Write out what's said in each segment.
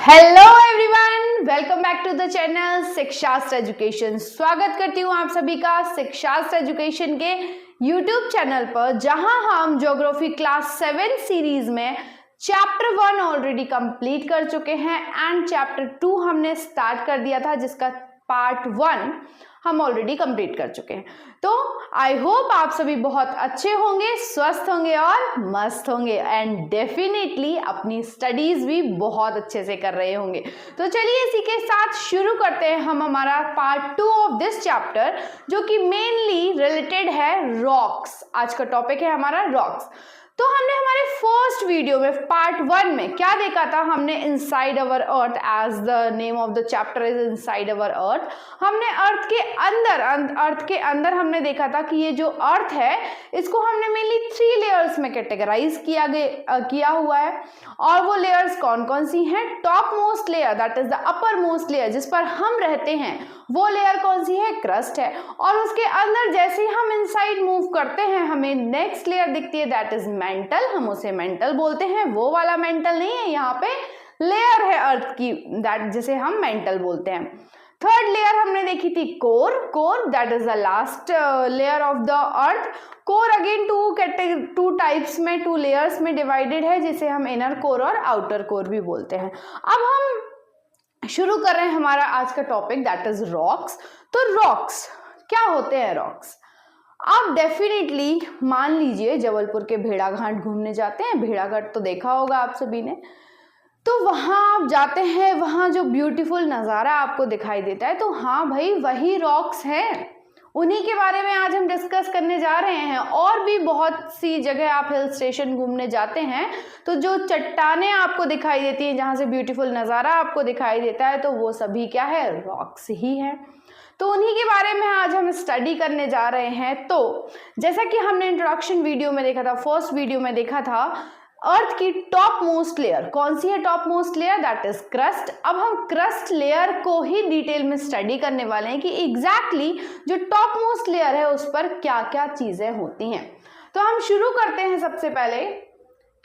Hello everyone, welcome back to the channel Shikshastra education. स्वागत करती हूँ आप सभी का शिक्षास्त्र एजुकेशन के यूट्यूब चैनल पर, जहां हम ज्योग्राफी क्लास 7 सीरीज में चैप्टर 1 ऑलरेडी कंप्लीट कर चुके हैं एंड चैप्टर 2 हमने स्टार्ट कर दिया था, जिसका पार्ट 1 हम ऑलरेडी कंप्लीट कर चुके हैं। तो आई होप आप सभी बहुत अच्छे होंगे, स्वस्थ होंगे और मस्त होंगे एंड डेफिनेटली अपनी स्टडीज भी बहुत अच्छे से कर रहे होंगे। तो चलिए इसी के साथ शुरू करते हैं हम हमारा पार्ट 2 ऑफ दिस चैप्टर, जो कि मेनली रिलेटेड है रॉक्स। आज का टॉपिक है हमारा रॉक्स। तो हमने हमारे फर्स्ट वीडियो में पार्ट 1 में क्या देखा था? हमने inside our earth, as the name of the chapter is inside our earth, हमने अर्थ के अंदर हमने देखा था कि ये जो अर्थ है इसको हमने मेनली 3 लेयर्स में कैटेगराइज किया हुआ है। और वो लेयर्स कौन कौन सी हैं? Top most layer, that is the upper most layer जिस पर हम रहते हैं, वो लेयर कौन सी है? क्रस्ट है। और उसके अंदर जैसे ही हम इनसाइड मूव करते हैं हमें नेक्स्ट लेयर दिखती है, दैट इज मेंटल। हम उसे मेंटल बोलते हैं, वो वाला मेंटल नहीं है, यहाँ पे लेयर है अर्थ की, दैट जिसे हम मेंटल बोलते हैं। थर्ड लेयर हमने देखी थी core, that is the last layer of the earth. Core again two types में, 2 लेयर्स में डिवाइडेड है, जिसे हम इनर कोर और आउटर कोर भी बोलते हैं। अब हम शुरू कर रहे हैं हमारा आज का टॉपिक, दैट इज रॉक्स। तो रॉक्स क्या होते हैं? रॉक्स आप डेफिनेटली मान लीजिए जबलपुर के भेड़ाघाट घूमने जाते हैं। भेड़ाघाट तो देखा होगा आप सभी ने। तो वहां आप जाते हैं, वहां जो ब्यूटीफुल नज़ारा आपको दिखाई देता है, तो हाँ भाई वही रॉक्स हैं, उन्हीं के बारे में आज हम डिस्कस करने जा रहे हैं। और भी बहुत सी जगह आप हिल स्टेशन घूमने जाते हैं तो जो चट्टानें आपको दिखाई देती हैं, जहाँ से ब्यूटीफुल नज़ारा आपको दिखाई देता है, तो वो सभी क्या है? रॉक्स ही है। तो उन्हीं के बारे में आज हम स्टडी करने जा रहे हैं। तो जैसा कि हमने इंट्रोडक्शन वीडियो में देखा था, फर्स्ट वीडियो में देखा था, अर्थ की टॉप मोस्ट लेयर कौन सी है? Top most layer that is crust. अब हम क्रस्ट लेयर को ही डिटेल में स्टडी करने वाले हैं कि एग्जैक्टली जो टॉप मोस्ट लेयर है उस पर क्या क्या चीजें होती हैं। तो हम शुरू करते हैं सबसे पहले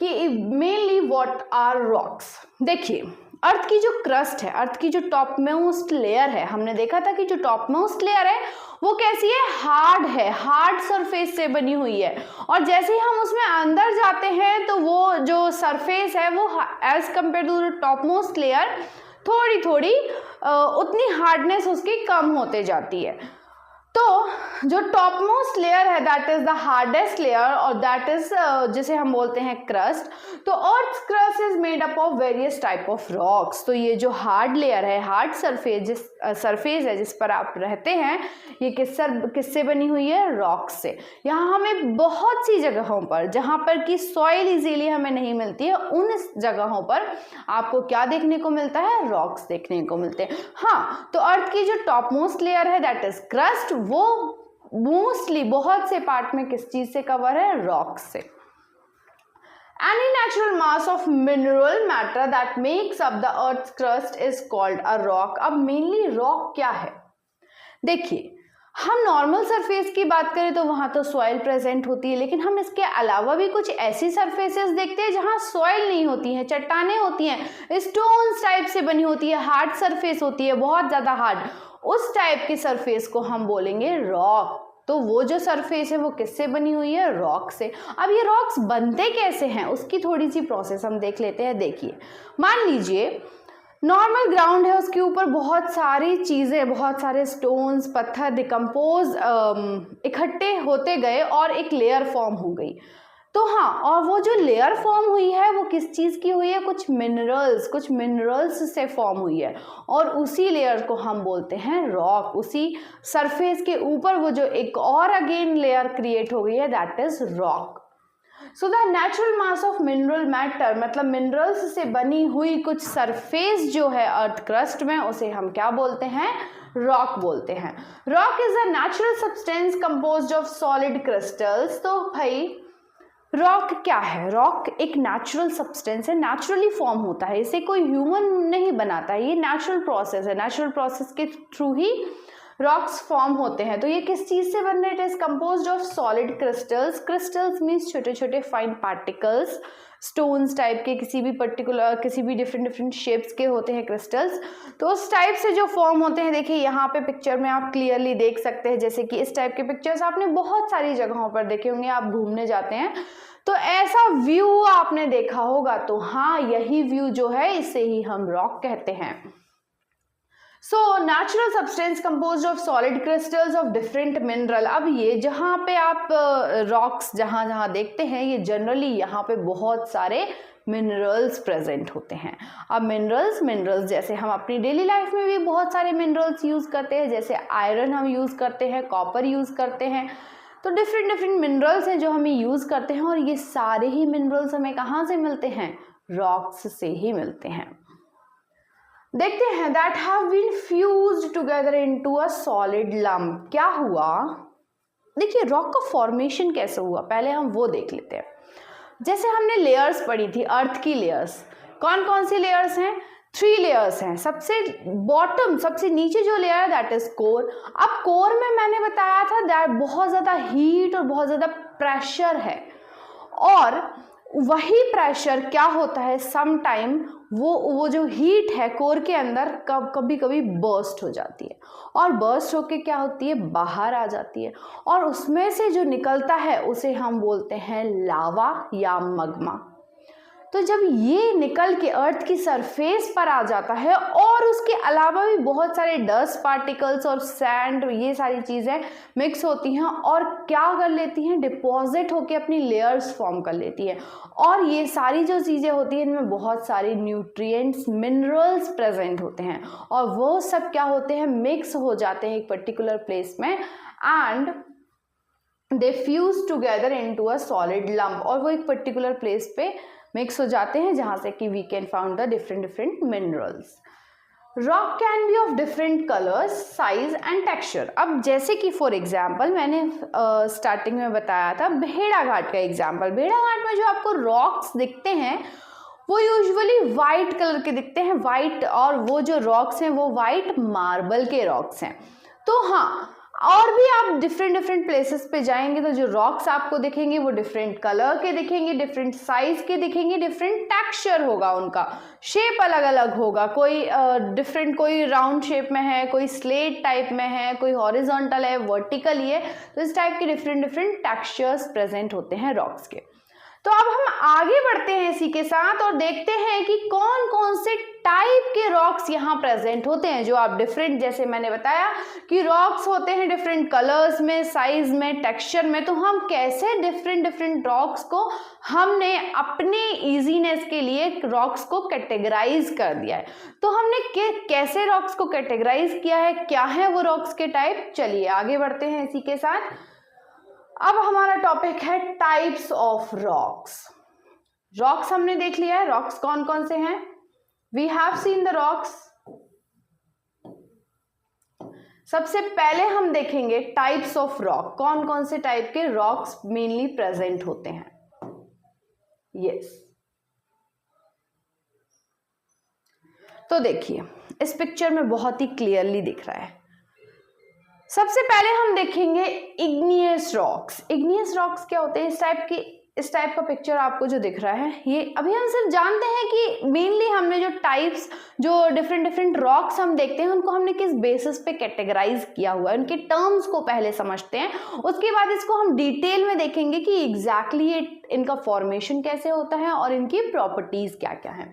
कि मेनली व्हाट आर रॉक्स। देखिए, अर्थ की जो क्रस्ट है, अर्थ की जो टॉप मोस्ट लेयर है, हमने देखा था कि जो टॉप मोस्ट लेयर है वो कैसी है? हार्ड है, हार्ड सरफेस से बनी हुई है। और जैसे ही हम उसमें अंदर जाते हैं तो वो जो सरफेस है वो as compare to top most layer थोड़ी थोड़ी उतनी हार्डनेस उसकी कम होते जाती है। तो जो टॉप मोस्ट लेयर है that is the hardest layer, और दैट इज जिसे हम बोलते हैं क्रस्ट। तो earth crust is made up of various type of rocks. तो ये जो हार्ड लेयर है, हार्ड सरफेस है जिस पर आप रहते हैं, ये किससे बनी हुई है? रॉक्स से। यहाँ हमें बहुत सी जगहों पर जहाँ पर कि सॉइल इजीली हमें नहीं मिलती है, उन जगहों पर आपको क्या देखने को मिलता है? रॉक्स देखने को मिलते हैं। हाँ, तो अर्थ की जो टॉप मोस्ट लेयर है दैट इज क्रस्ट, वो मोस्टली बहुत से पार्ट में किस चीज से कवर है? रॉक से। Any natural mass of mineral matter that makes up the earth's crust is called a rock। अब मेनली रॉक क्या है? देखिए, हम नॉर्मल सरफेस की बात करें तो वहां तो सॉइल प्रेजेंट होती है, लेकिन हम इसके अलावा भी कुछ ऐसी सरफेसेस देखते हैं जहां सॉइल नहीं होती है, चट्टानें होती हैं, स्टोन्स टाइप से बनी होती है, हार्ड सरफेस होती है, बहुत ज्यादा हार्ड। उस टाइप की सरफेस को हम बोलेंगे रॉक। तो वो जो सरफेस है वो किससे बनी हुई है? रॉक से। अब ये रॉक्स बनते कैसे हैं उसकी थोड़ी सी प्रोसेस हम देख लेते हैं। देखिए, मान लीजिए नॉर्मल ग्राउंड है, उसके ऊपर बहुत सारी चीज़ें, बहुत सारे स्टोन्स, पत्थर डिकम्पोज इकट्ठे होते गए और एक लेयर फॉर्म हो गई। तो हाँ, और वो जो लेयर फॉर्म हुई है वो किस चीज़ की हुई है? कुछ मिनरल्स से फॉर्म हुई है, और उसी लेयर को हम बोलते हैं रॉक। उसी सरफेस के ऊपर वो जो एक और अगेन लेयर क्रिएट हो गई है, that is rock. So the natural mass of mineral matter, मतलब मिनरल्स से बनी हुई कुछ सरफेस जो है अर्थ क्रस्ट में, उसे हम क्या बोलते हैं? रॉक बोलते हैं। Rock is a natural substance composed of solid crystals. तो भाई रॉक क्या है? रॉक एक नेचुरल सब्सटेंस है, नेचुरली फॉर्म होता है, इसे कोई ह्यूमन नहीं बनाता है, ये नेचुरल प्रोसेस है। नेचुरल प्रोसेस के थ्रू ही रॉक्स फॉर्म होते हैं। तो ये किस चीज से बन रहे हैं? It is composed of solid crystals. Crystals means छोटे छोटे फाइन पार्टिकल्स, स्टोन्स टाइप के, किसी भी पर्टिकुलर, किसी भी डिफरेंट डिफरेंट शेप्स के होते हैं क्रिस्टल्स। तो उस टाइप से जो फॉर्म होते हैं, देखिए यहाँ पे पिक्चर में आप क्लियरली देख सकते हैं, जैसे कि इस टाइप के पिक्चर्स आपने बहुत सारी जगहों पर देखे होंगे, आप घूमने जाते हैं तो ऐसा व्यू आपने देखा होगा। तो हाँ, यही व्यू जो है इसे ही हम रॉक कहते हैं। So natural substance composed of solid crystals of different mineral. अब ये जहाँ पे आप रॉक्स जहाँ जहाँ देखते हैं, ये जनरली यहाँ पे बहुत सारे मिनरल्स प्रेजेंट होते हैं। अब मिनरल्स जैसे हम अपनी डेली लाइफ में भी बहुत सारे मिनरल्स यूज करते हैं, जैसे आयरन हम यूज करते हैं, कॉपर यूज करते हैं। तो डिफरेंट डिफरेंट मिनरल्स हैं जो हमें यूज करते हैं, और ये सारे ही मिनरल्स हमें कहाँ से मिलते हैं? रॉक्स से ही मिलते हैं। देखते हैं that have been fused together into a solid lump. क्या हुआ? देखिए रॉक का फॉर्मेशन कैसे हुआ, पहले हम वो देख लेते हैं। जैसे हमने लेयर्स पढ़ी थी, अर्थ की लेयर्स, कौन कौन सी लेयर्स हैं? 3 लेयर्स हैं। सबसे बॉटम, सबसे नीचे जो लेयर है दैट इज कोर। अब कोर में मैंने बताया था दैट बहुत ज़्यादा हीट और बहुत ज़्यादा प्रेशर है, और वही प्रेशर क्या होता है, सम टाइम वो जो हीट है कोर के अंदर कभी कभी बर्स्ट हो जाती है, और बर्स्ट होके क्या होती है, बाहर आ जाती है, और उसमें से जो निकलता है उसे हम बोलते हैं लावा या मग्मा। तो जब ये निकल के अर्थ की सरफेस पर आ जाता है, और उसके अलावा भी बहुत सारे डस्ट पार्टिकल्स और सैंड, ये सारी चीज़ें मिक्स होती हैं और क्या कर लेती हैं, डिपॉजिट होके अपनी लेयर्स फॉर्म कर लेती है। और ये सारी जो चीज़ें होती हैं इनमें बहुत सारे न्यूट्रिएंट्स, मिनरल्स प्रेजेंट होते हैं, और वो सब क्या होते हैं, मिक्स हो जाते हैं एक पर्टिकुलर प्लेस में, and they fuse together into a solid lump, और वो एक पर्टिकुलर प्लेस पे मिक्स हो जाते हैं, जहाँ से कि we can found the different different minerals. Rock can be of different colours, size and texture. अब जैसे कि फॉर एग्जाम्पल मैंने स्टार्टिंग में बताया था भेड़ाघाट का एग्जाम्पल। भेड़ाघाट में जो आपको रॉक्स दिखते हैं वो यूजुअली वाइट कलर के दिखते हैं, वाइट, और वो जो रॉक्स हैं वो वाइट मार्बल के रॉक्स हैं। तो हाँ, और भी आप डिफरेंट डिफरेंट प्लेसेस पे जाएंगे तो जो रॉक्स आपको दिखेंगे वो डिफरेंट कलर के दिखेंगे, डिफरेंट साइज के दिखेंगे, डिफरेंट टेक्सचर होगा, उनका शेप अलग अलग होगा, कोई डिफरेंट, कोई राउंड शेप में है, कोई स्लेट टाइप में है, कोई हॉरिजॉन्टल है, वर्टिकल है। तो इस टाइप के डिफरेंट डिफरेंट टेक्सचर्स प्रेजेंट होते हैं रॉक्स के। तो अब हम आगे बढ़ते हैं इसी के साथ और देखते हैं कि कौन कौन से टाइप के रॉक्स यहाँ प्रेजेंट होते हैं, जो आप डिफरेंट, जैसे मैंने बताया कि रॉक्स होते हैं डिफरेंट कलर्स में, साइज में, टेक्सचर में। तो हम कैसे डिफरेंट डिफरेंट रॉक्स को हमने अपने इजीनेस के लिए रॉक्स को कैटेगराइज कर दिया है। तो हमने कैसे रॉक्स को कैटेगराइज किया है, क्या है वो रॉक्स के टाइप। चलिए आगे बढ़ते हैं इसी के साथ। अब हमारा टॉपिक है टाइप्स ऑफ रॉक्स। रॉक्स हमने देख लिया है, रॉक्स कौन कौन से हैं। We have seen the rocks. सबसे पहले हम देखेंगे टाइप्स ऑफ रॉक, कौन कौन से टाइप के रॉक्स मेनली प्रेजेंट होते हैं। यस, तो देखिए इस पिक्चर में बहुत ही क्लियरली दिख रहा है। सबसे पहले हम देखेंगे इग्नियस रॉक्स। इग्नियस रॉक्स क्या होते हैं, इस टाइप का पिक्चर आपको जो दिख रहा है, ये अभी हम सिर्फ जानते हैं कि मेनली हमने जो टाइप्स, जो डिफरेंट डिफरेंट रॉक्स हम देखते हैं उनको हमने किस बेसिस पे कैटेगराइज किया हुआ है, उनके टर्म्स को पहले समझते हैं, उसके बाद इसको हम डिटेल में देखेंगे कि एग्जैक्टली इनका फॉर्मेशन कैसे होता है और इनकी प्रॉपर्टीज क्या क्या है।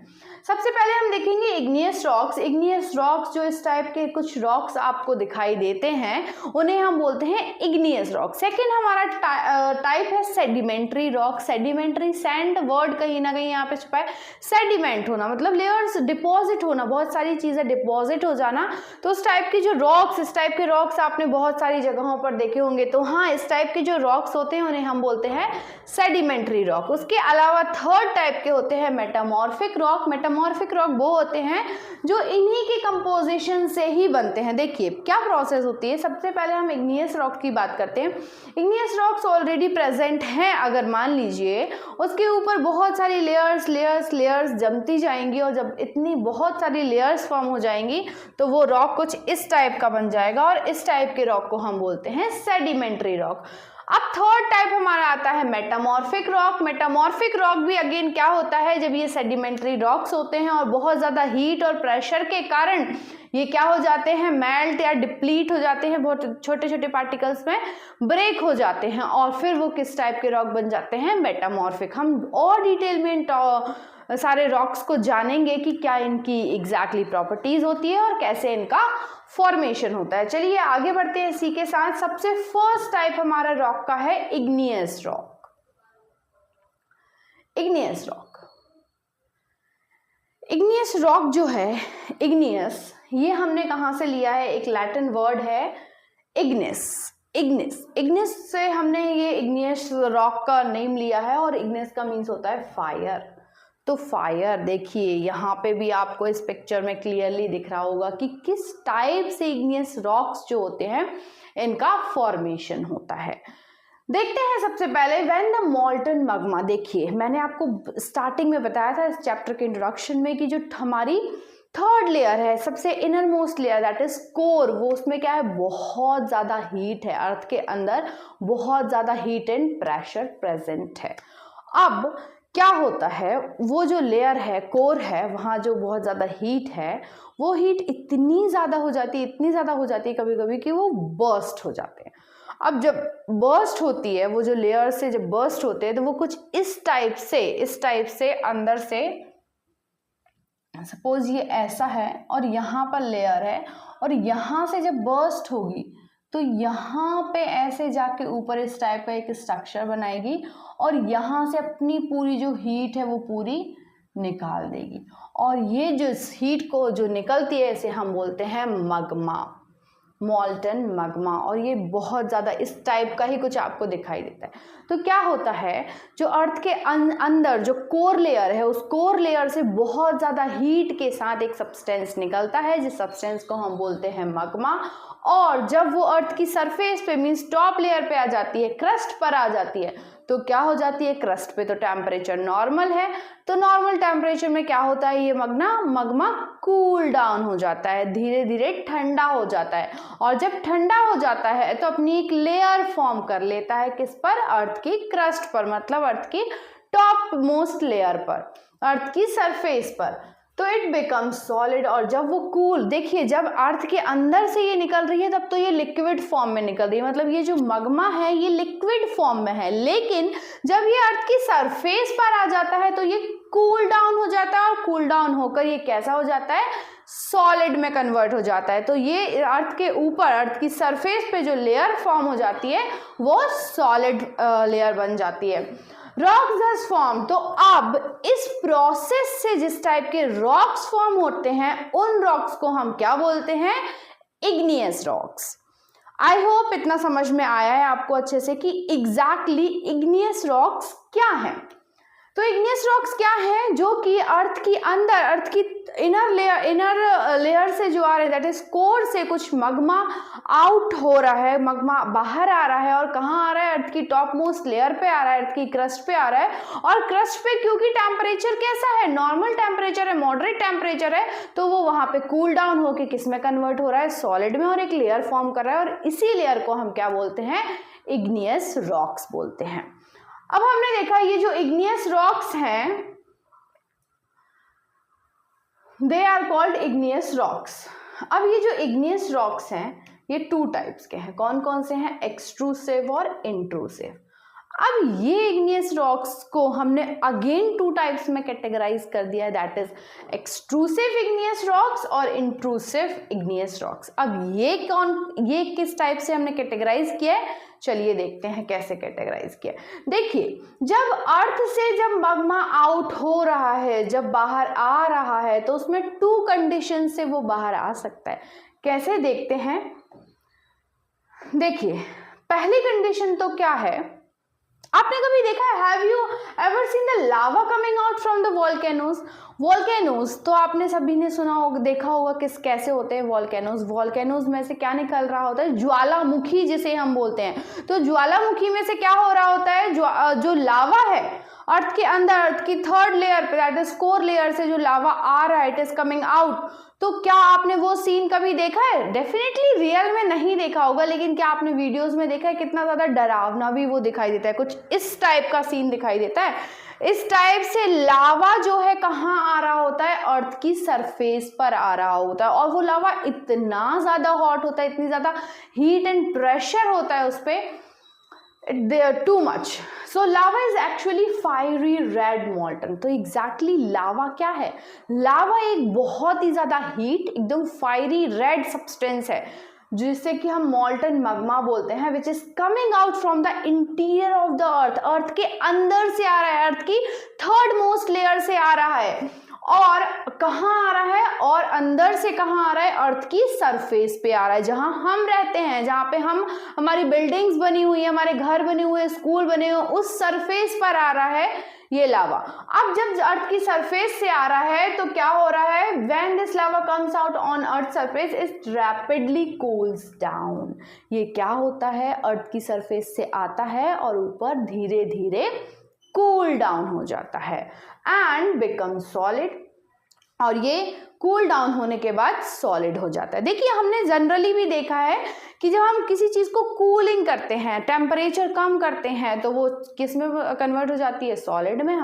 सबसे पहले हम देखेंगे इग्नियस रॉक्स। इग्नियस रॉक्स, जो इस टाइप के कुछ रॉक्स आपको दिखाई देते हैं उन्हें हम बोलते हैं इग्नियस रॉक। सेकेंड हमारा टाइप है sedimentary rock. Sedimentary, sand word कहीं ना कहीं यहाँ पे छुपा है, सेडिमेंट होना मतलब लेयर्स डिपॉजिट होना, बहुत सारी चीजें डिपॉजिट हो जाना। तो उस टाइप की जो रॉक्स, इस टाइप के रॉक्स आपने बहुत सारी जगहों पर देखे होंगे। तो हाँ, इस टाइप के जो रॉक्स होते हैं उन्हें हम बोलते हैं सेडिमेंट्री रॉक। उसके अलावा थर्ड टाइप के होते हैं मेटामॉर्फिक रॉक। मेटामॉर्फिक रॉक वो होते हैं जो इन्हीं के कंपोजिशन से ही बनते हैं। देखिए क्या प्रोसेस होती है। सबसे पहले हम इग्नियस रॉक की बात करते हैं। इग्नियस रॉक्स ऑलरेडी प्रेजेंट हैं, अगर मान लीजिए उसके ऊपर बहुत सारी लेयर्स जमती जाएंगी, और जब इतनी बहुत सारी लेयर्स फॉर्म हो जाएंगी तो वो रॉक कुछ इस टाइप का बन जाएगा, और इस टाइप के रॉक को हम बोलते हैं सेडिमेंट्री रॉक। अब थर्ड टाइप हमारा आता है मेटामॉर्फिक रॉक। मेटामॉर्फिक रॉक भी अगेन क्या होता है, जब ये सेडिमेंट्री रॉक्स होते हैं और बहुत ज़्यादा हीट और प्रेशर के कारण ये क्या हो जाते हैं, मेल्ट या डिप्लीट हो जाते हैं, बहुत छोटे छोटे पार्टिकल्स में ब्रेक हो जाते हैं, और फिर वो किस टाइप के रॉक बन जाते हैं, मेटामॉर्फिक। हम और डिटेल में सारे रॉक्स को जानेंगे कि क्या इनकी एग्जैक्टली प्रॉपर्टीज होती है और कैसे इनका फॉर्मेशन होता है। चलिए आगे बढ़ते हैं इसी के साथ। सबसे फर्स्ट टाइप हमारा रॉक का है igneous rock. Igneous rock, igneous rock जो है, इग्नियस ये हमने कहाँ से लिया है, एक लैटिन वर्ड है इग्निस। इग्निस से हमने ये इग्नियस रॉक का नेम लिया है, और इग्निस का मीन्स होता है फायर। तो फायर, देखिए यहाँ पे भी आपको इस पिक्चर में क्लियरली दिख रहा होगा कि किस टाइप से इग्नियस रॉक्स जो होते हैं इनका फॉर्मेशन होता है। देखते हैं सबसे पहले व्हेन द मॉल्टन मैग्मा। देखिए मैंने आपको स्टार्टिंग में बताया था इस चैप्टर के इंट्रोडक्शन में कि जो हमारी थर्ड लेयर है, सबसे inner most layer, that is core, वो उसमें क्या है, बहुत ज़्यादा हीट है। अर्थ के अंदर बहुत ज़्यादा हीट एंड प्रेशर प्रेजेंट है। अब क्या होता है, वो जो लेयर है, कोर है, वहाँ जो बहुत ज़्यादा हीट है, वो हीट इतनी ज़्यादा हो जाती है कभी कभी कि वो बर्स्ट हो जाते हैं। अब जब बर्स्ट होती है, वो जो लेयर से जब बर्स्ट होते हैं तो वो कुछ इस टाइप से अंदर से, सपोज ये ऐसा है और यहाँ पर लेयर है, और यहाँ से जब बर्स्ट होगी तो यहाँ पे ऐसे जाके ऊपर इस टाइप का एक स्ट्रक्चर बनाएगी, और यहाँ से अपनी पूरी जो हीट है वो पूरी निकाल देगी, और ये जो हीट को जो निकलती है इसे हम बोलते हैं मग्मा, मॉल्टन मैग्मा। और ये बहुत ज़्यादा इस टाइप का ही कुछ आपको दिखाई देता है। तो क्या होता है, जो अर्थ के अंदर जो कोर लेयर है, उस कोर लेयर से बहुत ज़्यादा हीट के साथ एक सब्सटेंस निकलता है, जिस सब्सटेंस को हम बोलते हैं मैग्मा। और जब वो अर्थ की सरफेस पे मीन्स टॉप लेयर पे आ जाती है, क्रस्ट पर आ जाती है, तो क्या हो जाती है, क्रस्ट पे तो टेम्परेचर नॉर्मल है, तो नॉर्मल टेम्परेचर में क्या होता है, ये मग्मा कूल डाउन हो जाता है, धीरे धीरे ठंडा हो जाता है, और जब ठंडा हो जाता है तो अपनी एक लेयर फॉर्म कर लेता है, किस पर, अर्थ की क्रस्ट पर, मतलब अर्थ की टॉप मोस्ट लेयर पर, अर्थ की सरफेस पर। तो इट बिकम्स सॉलिड। और जब वो कूल, देखिए जब अर्थ के अंदर से ये निकल रही है तब तो ये लिक्विड फॉर्म में निकल रही है, मतलब ये जो मग्मा है ये लिक्विड फॉर्म में है, लेकिन जब ये अर्थ की सरफेस पर आ जाता है तो ये कूल डाउन हो जाता है, और कूल डाउन होकर ये कैसा हो जाता है, सॉलिड में कन्वर्ट हो जाता है। तो ये अर्थ के ऊपर, अर्थ की सरफेस पे जो लेयर फॉर्म हो जाती है वो सॉलिड लेयर बन जाती है। रॉक्स दस फॉर्म। तो अब इस प्रोसेस से जिस टाइप के रॉक्स फॉर्म होते हैं उन रॉक्स को हम क्या बोलते हैं, इग्नियस रॉक्स। आई होप इतना समझ में आया है आपको अच्छे से कि एग्जैक्टली इग्नियस रॉक्स क्या है। तो इग्नियस रॉक्स क्या है, जो कि अर्थ की अंदर, अर्थ की इनर लेयर से जो आ रहे हैं, दैट इज कोर से कुछ मग्मा आउट हो रहा है, मग्मा बाहर आ रहा है, और कहाँ आ रहा है, अर्थ की टॉप मोस्ट लेयर पे आ रहा है, अर्थ की क्रस्ट पे आ रहा है। और क्रस्ट पे क्योंकि टेम्परेचर कैसा है, नॉर्मल टेम्परेचर है, मॉडरेट टेम्परेचर है, तो वो वहां पे कूल डाउन होके किस में कन्वर्ट हो रहा है, सॉलिड में, और एक लेयर फॉर्म कर रहा है, और इसी लेयर को हम क्या बोलते हैं, इग्नियस रॉक्स बोलते हैं। अब हमने देखा ये जो इग्नियस रॉक्स हैं, they are called igneous rocks. अब ये जो इग्नियस रॉक्स हैं ये टू टाइप्स के हैं। कौन कौन से हैं, एक्सट्रूसिव और इंट्रूसिव। अब ये इग्नियस रॉक्स को हमने अगेन टू टाइप्स में कैटेगराइज कर दिया है, that is extrusive igneous rocks और इंट्रूसिव इग्नियस रॉक्स। अब ये किस टाइप से हमने कैटेगराइज किया है, चलिए देखते हैं कैसे कैटेगराइज किया। देखिए जब अर्थ से जब मग्मा आउट हो रहा है, जब बाहर आ रहा है, तो उसमें टू कंडीशन से वो बाहर आ सकता है। कैसे देखते हैं, देखिए पहली कंडीशन तो क्या है आपने कभी देखा है, have you ever seen the lava coming out from the volcanoes? Volcanoes तो आपने सभी ने सुना होगा, देखा होगा कैसे होते हैं वॉल्केनोज। वॉल्केनोज में से क्या निकल रहा होता है? ज्वालामुखी जिसे हम बोलते हैं। तो ज्वालामुखी में से क्या हो रहा होता है? जो लावा है अर्थ के अंदर, अर्थ की थर्ड लेयर पे, दैट इज कोर लेयर से जो लावा आ रहा है, इट इज कमिंग आउट। तो क्या आपने वो सीन कभी देखा है? डेफिनेटली रियल में नहीं देखा होगा, लेकिन क्या आपने वीडियोस में देखा है? कितना ज्यादा डरावना भी वो दिखाई देता है, कुछ इस टाइप का सीन दिखाई देता है। इस टाइप से लावा जो है कहाँ आ रहा होता है? अर्थ की सरफेस पर आ रहा होता है, और वो लावा इतना ज्यादा हॉट होता है, इतनी ज्यादा हीट एंड प्रेशर होता है उस पर, they are too much. So lava is actually fiery red molten. तो exactly लावा क्या है? लावा एक बहुत ही ज्यादा हीट, एकदम फायरी रेड सब्सटेंस है, जिससे कि हम मॉल्टन मग्मा बोलते हैं, which is coming out from the interior of the earth. Earth के अंदर से आ रहा है, अर्थ की थर्ड मोस्ट लेयर से आ रहा है। और कहाँ आ रहा है? और अंदर से कहाँ आ रहा है? अर्थ की सरफेस पे आ रहा है, जहां हम रहते हैं, जहां पे हमारी बिल्डिंग्स बनी हुई है, हमारे घर बने हुए, स्कूल बने हुए, उस सरफेस पर आ रहा है ये लावा। अब जब अर्थ की सरफेस से आ रहा है तो क्या हो रहा है? When this lava comes out on earth surface, it rapidly cools down. ये क्या होता है? अर्थ की सरफेस से आता है और ऊपर धीरे धीरे कूल डाउन हो जाता है एंड बिकम सॉलिड, और ये कूल डाउन होने के बाद सॉलिड हो जाता है। देखिए, हमने जनरली भी देखा है कि जब हम किसी चीज को कूलिंग करते हैं, टेम्परेचर कम करते हैं, तो वो किस में कन्वर्ट हो जाती है? सॉलिड में।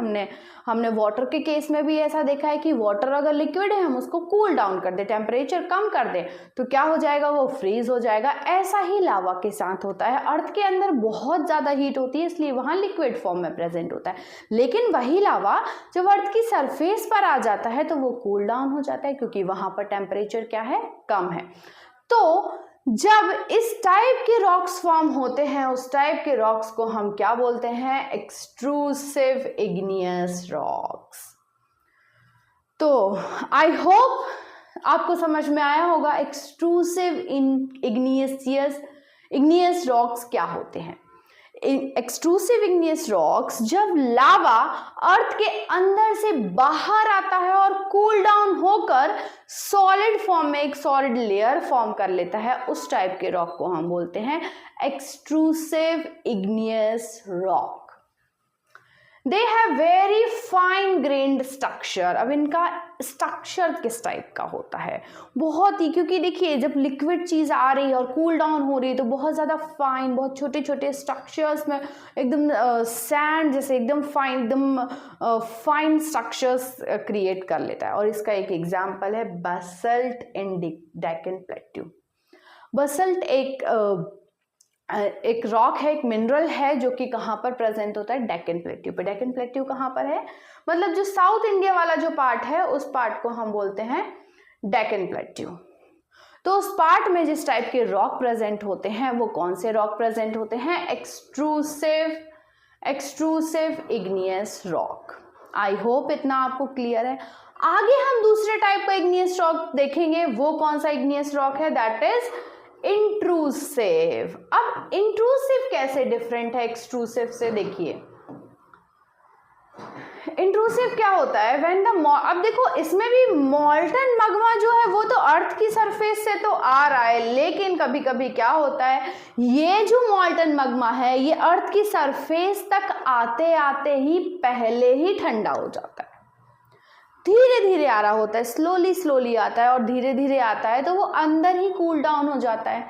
हमने वाटर के केस में भी ऐसा देखा है कि वाटर अगर लिक्विड है, हम उसको कूल डाउन कर दें, टेम्परेचर कम कर दें, तो क्या हो जाएगा? वो फ्रीज हो जाएगा। ऐसा ही लावा के साथ होता है। अर्थ के अंदर बहुत ज्यादा हीट होती है, इसलिए वहां लिक्विड फॉर्म में प्रेजेंट होता है, लेकिन वही लावा जब अर्थ की सरफेस पर आ जाता है तो वो कूल डाउन हो जाता है, क्योंकि वहां पर टेम्परेचर क्या है? कम है। तो जब इस टाइप के रॉक्स फॉर्म होते हैं, उस टाइप के रॉक्स को हम क्या बोलते हैं? Extrusive igneous rocks. तो आई होप आपको समझ में आया होगा एक्सट्रूसिव इग्नियस रॉक्स क्या होते हैं। एक्सट्रूसिव इग्नियस रॉक्स, जब लावा अर्थ के अंदर से बाहर आता है और कूल डाउन होकर सॉलिड फॉर्म में एक सॉलिड लेयर फॉर्म कर लेता है, उस टाइप के रॉक को हम बोलते हैं extrusive igneous rock. They have very fine grand structure. अब इनका स्ट्रक्चर किस टाइप का होता है? बहुत ही, क्योंकि देखिए जब लिक्विड चीज आ रही है और कूल डाउन हो रही है तो बहुत ज़्यादा फाइन, बहुत छोटे छोटे स्ट्रक्चर्स में, एकदम सैंड जैसे एकदम फाइन स्ट्रक्चर्स क्रिएट कर लेता है। और इसका एक एग्जाम्पल है बसल्ट इन डेक्कन प्लेट्यू। बसल्ट एक रॉक है, एक मिनरल है, जो कि कहाँ पर प्रेजेंट होता है? डेक्कन प्लेट्यू पे। डेक्कन प्लेट्यू कहाँ पर है? मतलब जो साउथ इंडिया वाला जो पार्ट है, उस पार्ट को हम बोलते हैं डेक्कन प्लेट्यू। तो उस पार्ट में जिस टाइप के रॉक प्रेजेंट होते हैं, वो कौन से रॉक प्रेजेंट होते हैं? Extrusive igneous rock. I hope इतना आपको क्लियर है। आगे हम दूसरे टाइप का इग्नियस रॉक देखेंगे। वो कौन सा इग्नियस रॉक है? That is intrusive. अब इंट्रूसिव कैसे डिफरेंट है एक्सट्रूसिव से? देखिए, इंट्रूसिव क्या होता है? अब देखो, इसमें भी मॉल्टन मग्मा जो है वो तो अर्थ की सरफेस से तो आ रहा है, लेकिन कभी कभी क्या होता है, ये जो मॉल्टन मग्मा है ये अर्थ की सरफेस तक आते आते ही पहले ही ठंडा हो जाता है। धीरे धीरे आ रहा होता है, स्लोली आता है और धीरे धीरे आता है, तो वो अंदर ही कूल डाउन हो जाता है।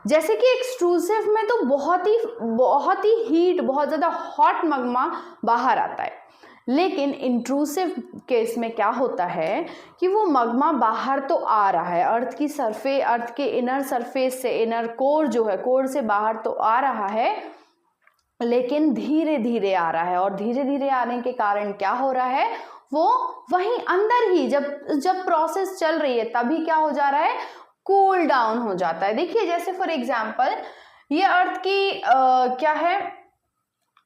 जैसे कि एक्सट्रूसिव में तो बहुत ही हीट, बहुत ज़्यादा हॉट मग्मा बाहर आता है, लेकिन इंट्रूसिव केस में क्या होता है कि वो मग्मा बाहर तो आ रहा है, अर्थ के इनर सरफेस से, इनर कोर जो है, कोर से बाहर तो आ रहा है, लेकिन धीरे धीरे आ रहा है। और धीरे धीरे आने के कारण क्या हो रहा है? वो वहीं अंदर ही जब प्रोसेस चल रही है तभी क्या हो जा रहा है? कूल डाउन हो जाता है। देखिए, जैसे फॉर एग्जांपल ये अर्थ की क्या है?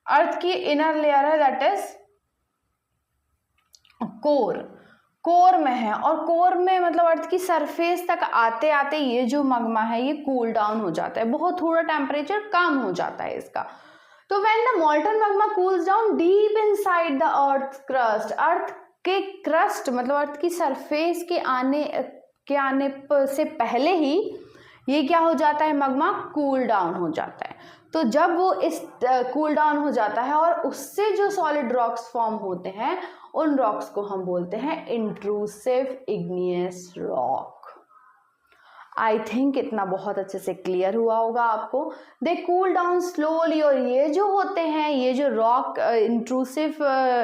अर्थ की इनर लेयर है, दैट इज कोर में है, और कोर में मतलब अर्थ की सरफेस तक आते आते ये जो मग्मा है ये कूल डाउन हो जाता है, बहुत थोड़ा टेम्परेचर कम हो जाता है इसका। तो when the molten magma cools down deep inside the earth crust, earth के क्रस्ट मतलब अर्थ की सरफेस के आने से पहले ही ये क्या हो जाता है, मैग्मा कूल डाउन हो जाता है। तो जब वो इस कूल डाउन हो जाता है और उससे जो सॉलिड रॉक्स फॉर्म होते हैं उन रॉक्स को हम बोलते हैं intrusive igneous rock. I think इतना बहुत अच्छे से क्लियर हुआ होगा आपको। दे कूल डाउन स्लोली, और ये जो होते हैं, ये जो रॉक इंट्रूसिव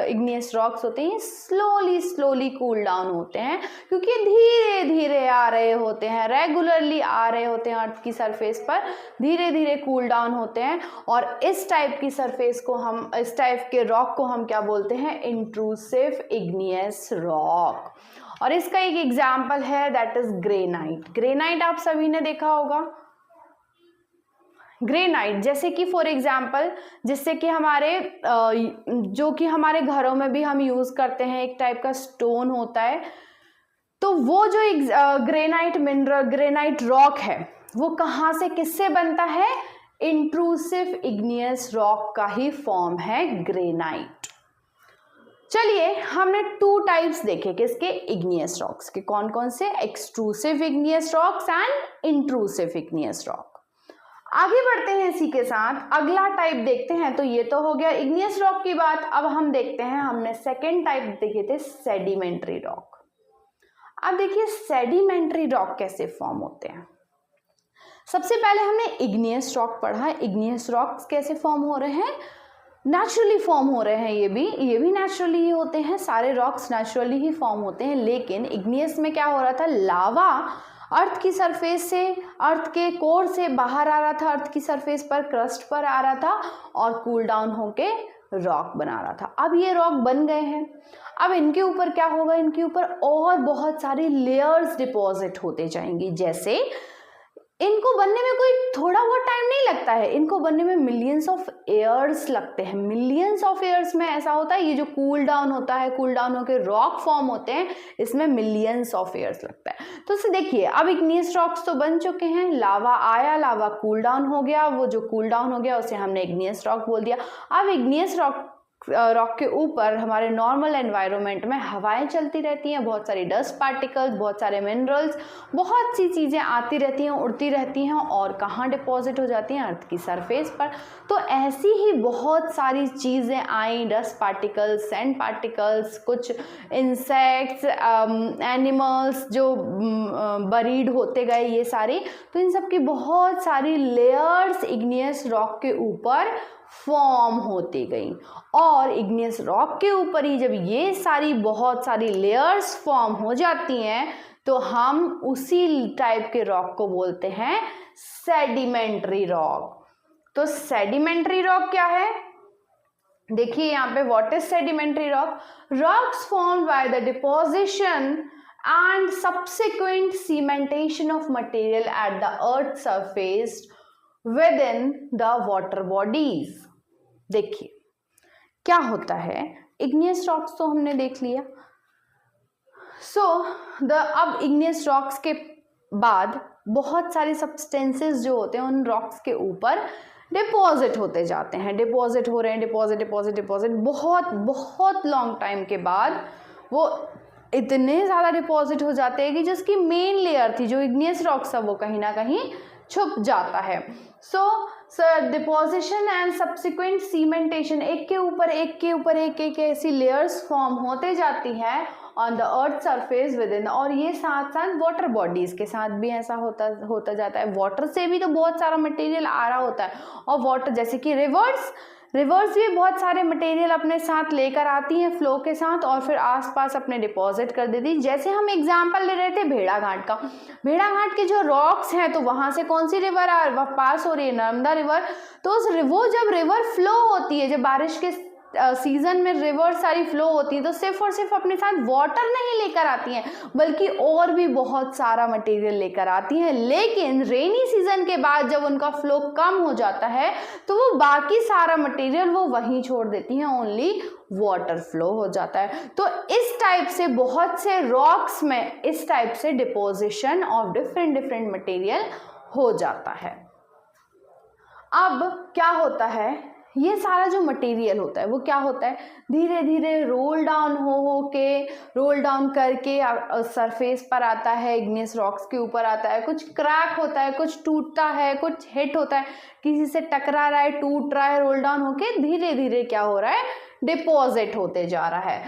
इग्नियस रॉक्स होते हैं, स्लोली कूल डाउन होते हैं क्योंकि धीरे धीरे आ रहे होते हैं, रेगुलरली आ रहे होते हैं अर्थ की सरफेस पर, धीरे धीरे कूल डाउन होते हैं। और इस टाइप की सरफेस को हम, इस टाइप के रॉक को हम क्या बोलते हैं, इंट्रूसिव इग्नियस रॉक। और इसका एक एग्जाम्पल है दैट इज ग्रेनाइट। ग्रेनाइट आप सभी ने देखा होगा। ग्रेनाइट जैसे कि फॉर एग्जाम्पल, जिससे कि हमारे जो कि हमारे घरों में भी हम यूज करते हैं, एक टाइप का स्टोन होता है। तो वो जो ग्रेनाइट मिनरल, ग्रेनाइट रॉक है, वो कहाँ से किससे बनता है, इंट्रूसिव इग्नियस रॉक का ही फॉर्म है ग्रेनाइट। चलिए हमने 2 टाइप्स देखे किसके, इग्नियस रॉक्स के। कौन कौन से, extrusive igneous rocks and intrusive igneous rock. आगे बढ़ते हैं इसी के साथ, अगला टाइप देखते हैं। तो ये तो हो गया इग्नियस रॉक की बात। अब हम देखते हैं, हमने सेकेंड टाइप देखे थे सेडिमेंट्री रॉक। अब देखिए सेडिमेंट्री रॉक कैसे फॉर्म होते हैं। सबसे पहले हमने इग्नियस रॉक पढ़ा। इग्नियस रॉक्स कैसे फॉर्म हो रहे हैं, नेचुरली फॉर्म हो रहे हैं। ये भी नेचुरली ही होते हैं, सारे रॉक्स नेचुरली ही फॉर्म होते हैं। लेकिन इग्नियस में क्या हो रहा था, लावा अर्थ की सरफेस से, अर्थ के कोर से बाहर आ रहा था, अर्थ की सरफेस पर, क्रस्ट पर आ रहा था और कूल डाउन होके रॉक बना रहा था। अब ये रॉक बन गए हैं। अब इनके ऊपर क्या होगा, इनके ऊपर और बहुत सारी लेयर्स डिपॉजिट होते जाएंगी। जैसे इनको बनने में कोई थोड़ा बहुत टाइम नहीं लगता है, इनको बनने में मिलियंस ऑफ ईयर्स लगते हैं। मिलियंस ऑफ ईयर्स में ऐसा होता है, ये जो कूल डाउन होता है, कूल डाउन होकर रॉक फॉर्म होते हैं, इसमें मिलियंस ऑफ ईयर्स लगता है। तो इसे देखिए, अब इग्नियस रॉक्स तो बन चुके हैं, लावा आया, लावा कूल डाउन हो गया, वो जो कूल डाउन हो गया उसे हमने इग्नियस रॉक बोल दिया। अब इग्नियस रॉक के ऊपर हमारे नॉर्मल एनवायरनमेंट में हवाएं चलती रहती हैं, बहुत सारी डस्ट पार्टिकल्स, बहुत सारे मिनरल्स, बहुत सी चीज़ें आती रहती हैं, उड़ती रहती हैं और कहाँ डिपॉजिट हो जाती हैं, अर्थ की सरफेस पर। तो ऐसी ही बहुत सारी चीज़ें आई, डस्ट पार्टिकल्स, सैंड पार्टिकल्स, कुछ इंसेक्ट्स, एनिमल्स जो बरीड होते गए, ये सारे। तो इन सब की बहुत सारी लेयर्स इग्नियस रॉक के ऊपर फॉर्म होती गई। और इग्नियस रॉक के ऊपर ही जब ये सारी बहुत सारी लेयर्स फॉर्म हो जाती हैं तो हम उसी टाइप के रॉक को बोलते हैं सेडिमेंट्री रॉक। तो सेडिमेंट्री रॉक क्या है, देखिए यहाँ पे, what is sedimentary rock, rocks formed by the deposition and subsequent cementation of material at the earth surface within the water bodies। देखिए क्या होता है, इग्नियस रॉक्स तो हमने देख लिया। अब इग्नियस रॉक्स के बाद बहुत सारे सब्सटेंसेस जो होते हैं उन रॉक्स के ऊपर डिपॉजिट होते जाते हैं, डिपॉजिट हो रहे हैं, डिपॉजिट बहुत लॉन्ग टाइम के बाद वो इतने ज़्यादा डिपॉजिट हो जाते हैं कि जिसकी मेन लेयर थी, जो इग्नियस रॉक्स है, वो कहीं ना कहीं छुप जाता है। डिपोजिशन एंड सब्सिक्वेंट सीमेंटेशन, एक के ऊपर एक ऐसी लेयर्स फॉर्म होते जाती हैं on the earth surface with in. और ये साथ साथ वाटर बॉडीज के साथ भी ऐसा होता जाता है। वाटर से भी तो बहुत सारा मटेरियल आ रहा होता है, और वाटर जैसे कि रिवर्स भी बहुत सारे मटेरियल अपने साथ लेकर आती हैं फ्लो के साथ, और फिर आसपास अपने डिपॉजिट कर देती। जैसे हम एग्जांपल ले रहे थे भेड़ाघाट का, भेड़ाघाट के जो रॉक्स हैं, तो वहां से कौन सी रिवर पास हो रही है, नर्मदा रिवर। तो वो जब रिवर फ्लो होती है, जब बारिश के सीजन में रिवर सारी फ्लो होती है, तो सिर्फ और सिर्फ अपने साथ वाटर नहीं लेकर आती हैं, बल्कि और भी बहुत सारा मटेरियल लेकर आती हैं। लेकिन रेनी सीजन के बाद जब उनका फ्लो कम हो जाता है तो वो बाकी सारा मटेरियल वो वहीं छोड़ देती हैं, ओनली वाटर फ्लो हो जाता है। तो इस टाइप से बहुत से रॉक्स में इस टाइप से डिपोजिशन ऑफ डिफरेंट मटेरियल हो जाता है। अब क्या होता है, ये सारा जो मटेरियल होता है वो क्या होता है, धीरे धीरे रोल डाउन हो के, रोल डाउन करके सरफेस पर आता है, इग्नियस रॉक्स के ऊपर आता है, कुछ क्रैक होता है, कुछ टूटता है, कुछ हिट होता है, किसी से टकरा रहा है, टूट रहा है, रोल डाउन होके धीरे धीरे क्या हो रहा है, डिपॉजिट होते जा रहा है,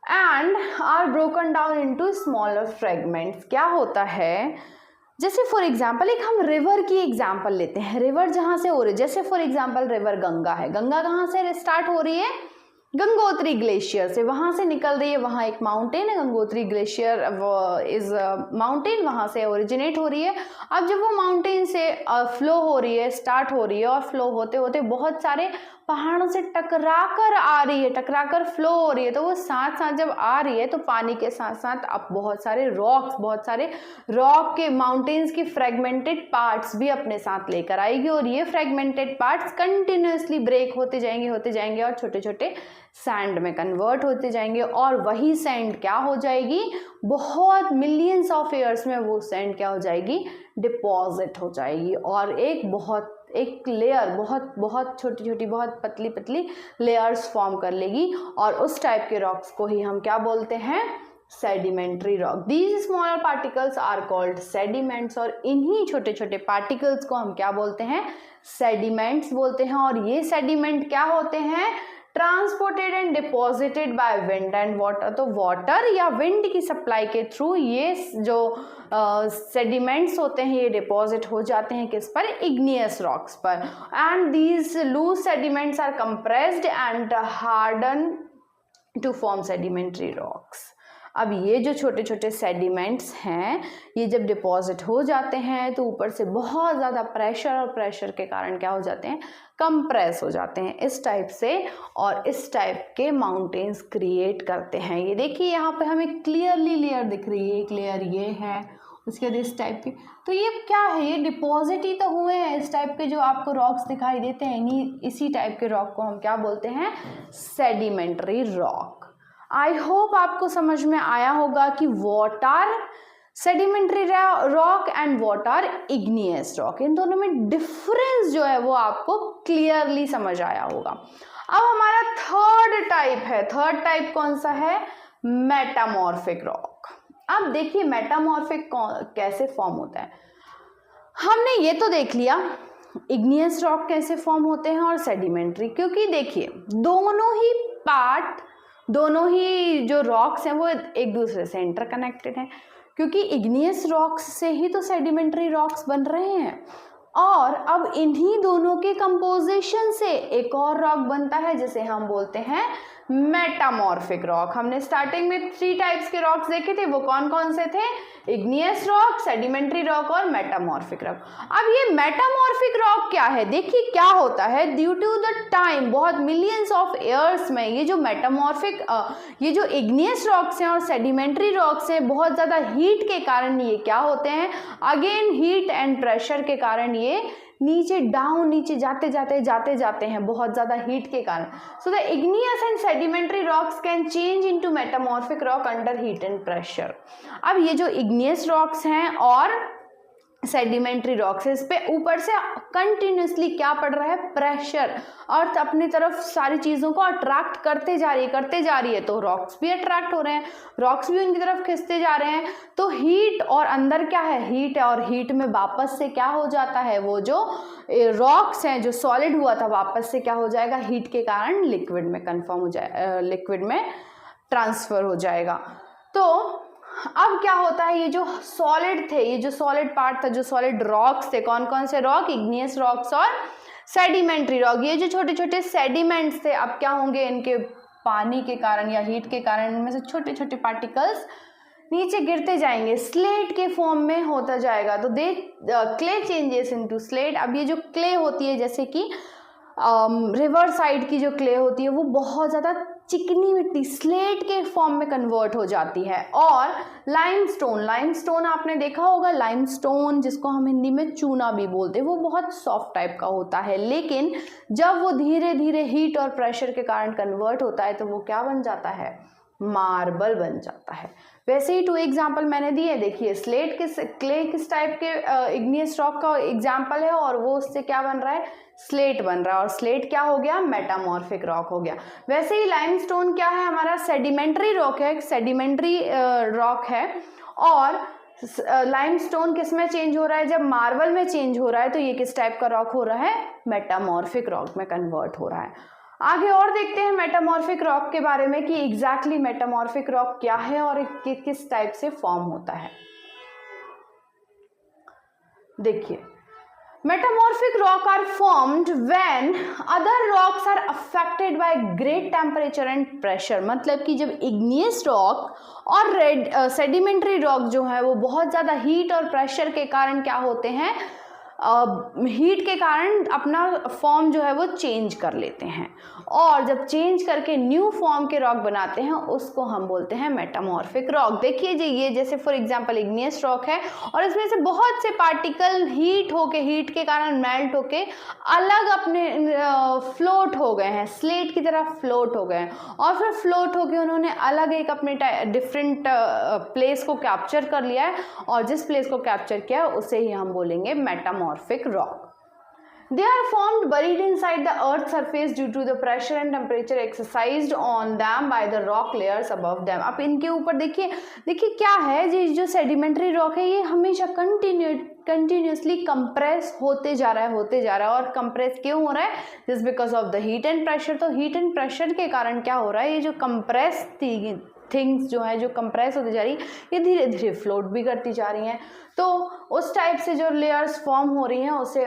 and are broken down into smaller fragments. क्या होता है, जैसे फॉर एग्जाम्पल एक हम रिवर की एग्जाम्पल लेते हैं, रिवर जहाँ से हो रही है, जैसे फॉर एग्जाम्पल रिवर गंगा है, गंगा कहाँ से स्टार्ट हो रही है, गंगोत्री ग्लेशियर से, वहाँ से निकल रही है, वहाँ एक माउंटेन है गंगोत्री ग्लेशियर इज माउंटेन, वहाँ से ओरिजिनेट हो रही है। अब जब वो माउंटेन से फ्लो हो रही है, स्टार्ट हो रही है, और फ्लो होते होते बहुत सारे पहाड़ों से टकरा कर आ रही है, टकरा कर फ्लो हो रही है, तो वो साथ साथ जब आ रही है तो पानी के साथ साथ अब बहुत सारे रॉक के माउंटेन्स की फ्रेगमेंटेड पार्ट्स भी अपने साथ लेकर आएगी, और ये फ्रेगमेंटेड पार्ट्स कंटिन्यूसली ब्रेक होते जाएंगे और छोटे छोटे सैंड में कन्वर्ट होते जाएंगे, और वही सैंड क्या हो जाएगी, बहुत मिलियंस ऑफ ईयर्स में वो सैंड क्या हो जाएगी, डिपॉजिट हो जाएगी, और एक लेयर बहुत छोटी छोटी, बहुत पतली पतली लेयर्स फॉर्म कर लेगी, और उस टाइप के रॉक्स को ही हम क्या बोलते हैं, sedimentary rock. These smaller particles are called sediments, और इन्हीं छोटे छोटे पार्टिकल्स को हम क्या बोलते हैं, सेडिमेंट्स बोलते हैं। और ये सेडिमेंट क्या होते हैं, transported and deposited by wind and water. तो वाटर या विंड की सप्लाई के थ्रू ये जो सेडिमेंट्स होते हैं ये डिपॉजिट हो जाते हैं किस पर, इग्नियस रॉक्स पर, and these loose sediments are compressed and harden to form sedimentary rocks. अब ये जो छोटे छोटे सेडिमेंट्स हैं ये जब डिपॉजिट हो जाते हैं तो ऊपर से बहुत ज़्यादा प्रेशर, और प्रेशर के कारण क्या हो जाते हैं, कंप्रेस हो जाते हैं इस टाइप से, और इस टाइप के माउंटेन्स क्रिएट करते हैं। ये देखिए यहाँ पे हमें क्लियरली लेयर दिख रही है, एक लेयर ये है, उसके बाद इस टाइप की, तो ये क्या है, ये डिपॉजिट ही तो हुए हैं इस टाइप के जो आपको रॉक्स दिखाई देते हैं, इसी टाइप के रॉक को हम क्या बोलते हैं, सेडिमेंट्री रॉक। आई होप आपको समझ में आया होगा कि what are sedimentary rock and what are igneous rock, इन दोनों में डिफरेंस जो है वो आपको क्लियरली समझ आया होगा। अब हमारा थर्ड टाइप है, थर्ड टाइप कौन सा है, मेटामॉर्फिक रॉक। अब देखिए मेटामॉर्फिक कैसे फॉर्म होता है, हमने ये तो देख लिया इग्नियस रॉक कैसे फॉर्म होते हैं और सेडिमेंट्री, क्योंकि देखिए दोनों ही जो रॉक्स हैं वो एक दूसरे से इंटरकनेक्टेड हैं, क्योंकि इग्नियस रॉक्स से ही तो सेडिमेंट्री रॉक्स बन रहे हैं, और अब इन्हीं दोनों के कंपोजिशन से एक और रॉक बनता है जिसे हम बोलते हैं मेटामॉर्फिक रॉक। हमने स्टार्टिंग में 3 टाइप्स के रॉक्स देखे थे, वो कौन कौन से थे, इग्नियस रॉक, सेडिमेंट्री रॉक और मेटामॉर्फिक रॉक। अब ये मेटामॉर्फिक रॉक क्या है, देखिए क्या होता है, ड्यू टू द टाइम, बहुत मिलियंस ऑफ ईयर्स में ये जो मेटामॉर्फिक ये जो इग्नियस रॉक्स हैं और सेडिमेंट्री रॉक्स हैं, बहुत ज़्यादा हीट के कारण ये क्या होते हैं, अगेन हीट एंड प्रेशर के कारण ये नीचे जाते हैं बहुत ज़्यादा हीट के कारण। So the igneous and sedimentary rocks can change into metamorphic rock under heat and pressure. अब ये जो इग्नियस रॉक्स हैं और सेडिमेंट्री रॉक्स, इस पे ऊपर से कंटिन्यूसली क्या पड़ रहा है, प्रेशर, अर्थ अपनी तरफ सारी चीज़ों को अट्रैक्ट करते जा रही है, तो रॉक्स भी अट्रैक्ट हो रहे हैं, रॉक्स भी उनकी तरफ खिंचते जा रहे हैं, तो हीट, और अंदर क्या है, हीट है, और हीट में वापस से क्या हो जाता है, वो जो रॉक्स हैं जो सॉलिड हुआ था वापस से क्या हो जाएगा, हीट के कारण लिक्विड में कन्फर्म हो जाए, लिक्विड में ट्रांसफर हो जाएगा। तो अब क्या होता है, ये जो सॉलिड थे, ये जो सॉलिड पार्ट था, जो सॉलिड रॉक्स थे, कौन कौन से रॉक, इग्नियस रॉक्स और सेडिमेंट्री रॉक, ये जो छोटे छोटे सेडिमेंट्स थे अब क्या होंगे, इनके पानी के कारण या हीट के कारण इनमें से छोटे छोटे पार्टिकल्स नीचे गिरते जाएंगे, स्लेट के फॉर्म में होता जाएगा, तो दे क्ले चेंजेस इनटू स्लेट। अब ये जो क्ले होती है, जैसे कि रिवर साइड की जो क्ले होती है वो बहुत ज़्यादा चिकनी मिट्टी स्लेट के फॉर्म में कन्वर्ट हो जाती है, और लाइमस्टोन आपने देखा होगा, लाइमस्टोन जिसको हम हिंदी में चूना भी बोलते हैं, वो बहुत सॉफ्ट टाइप का होता है, लेकिन जब वो धीरे धीरे हीट और प्रेशर के कारण कन्वर्ट होता है तो वो क्या बन जाता है, मार्बल बन जाता है। वैसे ही 2 एग्जाम्पल मैंने दिए। देखिए स्लेट क्ले किस टाइप के इग्नियस रॉक का एग्जाम्पल है और वो उससे क्या बन रहा है, स्लेट बन रहा है, और स्लेट क्या हो गया, मेटामॉर्फिक रॉक हो गया। वैसे ही लाइमस्टोन क्या है, हमारा सेडिमेंट्री रॉक है, सेडिमेंट्री रॉक है। और लाइमस्टोन किस में चेंज हो रहा है, जब मार्बल में चेंज हो रहा है तो ये किस टाइप का रॉक हो रहा है, मेटामॉर्फिक रॉक में कन्वर्ट हो रहा है। आगे और देखते हैं मेटामॉर्फिक रॉक के बारे में कि एग्जैक्टली मेटामॉर्फिक रॉक क्या है और किस टाइप से फॉर्म होता है। देखिए metamorphic rock are formed when other rocks are affected by great temperature and pressure. मतलब कि जब इग्नियस रॉक और सेडिमेंट्री रॉक जो है वो बहुत ज़्यादा हीट और प्रेशर के कारण क्या होते हैं, हीट के कारण अपना फॉर्म जो है वो चेंज कर लेते हैं, और जब चेंज करके न्यू फॉर्म के रॉक बनाते हैं उसको हम बोलते हैं मेटामॉर्फिक रॉक। देखिए जी ये जैसे फॉर एग्जांपल इग्नियस रॉक है और इसमें से बहुत से पार्टिकल हीट के कारण मेल्ट होके अलग अपने फ्लोट हो गए हैं, स्लेट की तरह फ्लोट हो गए हैं, और फिर फ्लोट होके उन्होंने अलग एक अपने डिफरेंट प्लेस को कैप्चर कर लिया है, और जिस प्लेस को कैप्चर किया उसे ही हम बोलेंगे metamorphic rock. They are formed buried inside the earth's surface due to the pressure and temperature exercised on them by the rock layers above them। अब इनके ऊपर देखिए क्या है, जो सेडिमेंट्री रॉक है ये हमेशा कंटिन्यूसली कंप्रेस होते जा रहा है और कंप्रेस क्यों हो रहा है, just because of the heat and pressure. तो हीट एंड प्रेशर के कारण क्या हो रहा है, ये जो कंप्रेस थिंग्स जो है जो कंप्रेस होती जा रही है ये धीरे धीरे फ्लोट भी करती जा रही हैं। तो उस टाइप से जो लेयर्स फॉर्म हो रही हैं उसे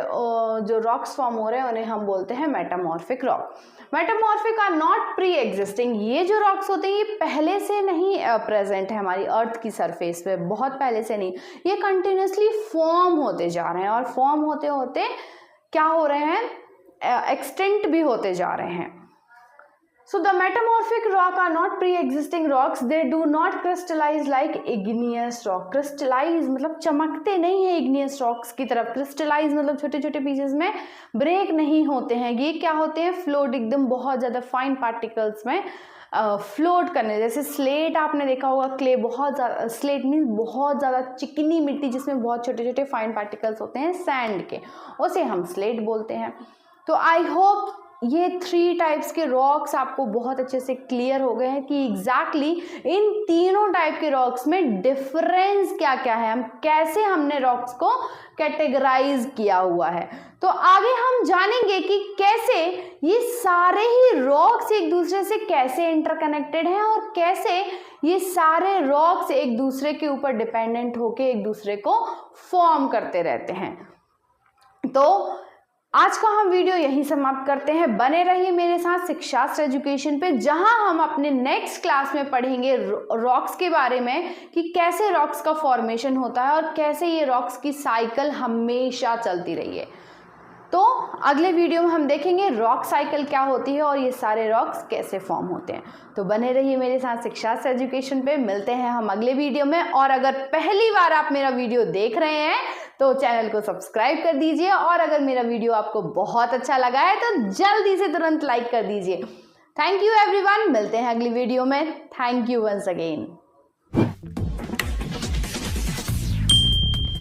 जो रॉक्स फॉर्म हो रहे हैं उन्हें हम बोलते हैं metamorphic rock. Metamorphic are not pre existing. ये जो रॉक्स होते हैं ये पहले से नहीं प्रेजेंट है हमारी अर्थ की सरफेस पे, बहुत पहले से नहीं, ये कंटिन्यूसली फॉर्म होते जा रहे हैं, और फॉर्म होते होते क्या हो रहे हैं, एक्सटेंट भी होते जा रहे हैं। So the metamorphic rock are not pre-existing rocks. They do not crystallize like igneous rock. Crystallize मतलब चमकते नहीं है igneous rocks की तरफ। Crystallize मतलब छोटे छोटे पीसेस में ब्रेक नहीं होते हैं। ये क्या होते हैं, फ्लोट एकदम बहुत ज़्यादा फाइन पार्टिकल्स में फ्लोट करने। जैसे स्लेट आपने देखा होगा, क्ले बहुत ज़्यादा, स्लेट मीन्स बहुत ज़्यादा चिकनी मिट्टी जिसमें बहुत छोटे छोटे फाइन पार्टिकल्स होते हैं सैंड के, उसे हम स्लेट बोलते हैं। तो आई होप ये 3 टाइप्स के रॉक्स आपको बहुत अच्छे से क्लियर हो गए हैं कि एग्जैक्टली इन तीनों टाइप के रॉक्स में डिफरेंस क्या क्या है, हम कैसे हमने रॉक्स को कैटेगराइज किया हुआ है। तो आगे हम जानेंगे कि कैसे ये सारे ही रॉक्स एक दूसरे से कैसे इंटरकनेक्टेड हैं और कैसे ये सारे रॉक्स एक दूसरे के ऊपर डिपेंडेंट होके एक दूसरे को फॉर्म करते रहते हैं। तो आज का हम वीडियो यहीं समाप्त करते हैं। बने रहिए मेरे साथ शिक्षास्त्र एजुकेशन पे, जहां हम अपने नेक्स्ट क्लास में पढ़ेंगे रॉक्स के बारे में कि कैसे रॉक्स का फॉर्मेशन होता है और कैसे ये रॉक्स की साइकिल हमेशा चलती रही है। तो अगले वीडियो में हम देखेंगे रॉक साइकिल क्या होती है और ये सारे रॉक्स कैसे फॉर्म होते हैं। तो बने रहिए मेरे साथ शिक्षास्त्र एजुकेशन पे। मिलते हैं हम अगले वीडियो में, और अगर पहली बार आप मेरा वीडियो देख रहे हैं तो चैनल को सब्सक्राइब कर दीजिए, और अगर मेरा वीडियो आपको बहुत अच्छा लगा है तो जल्दी से तुरंत लाइक कर दीजिए। थैंक यू एवरीवन, मिलते हैं अगली वीडियो में। Thank you once again.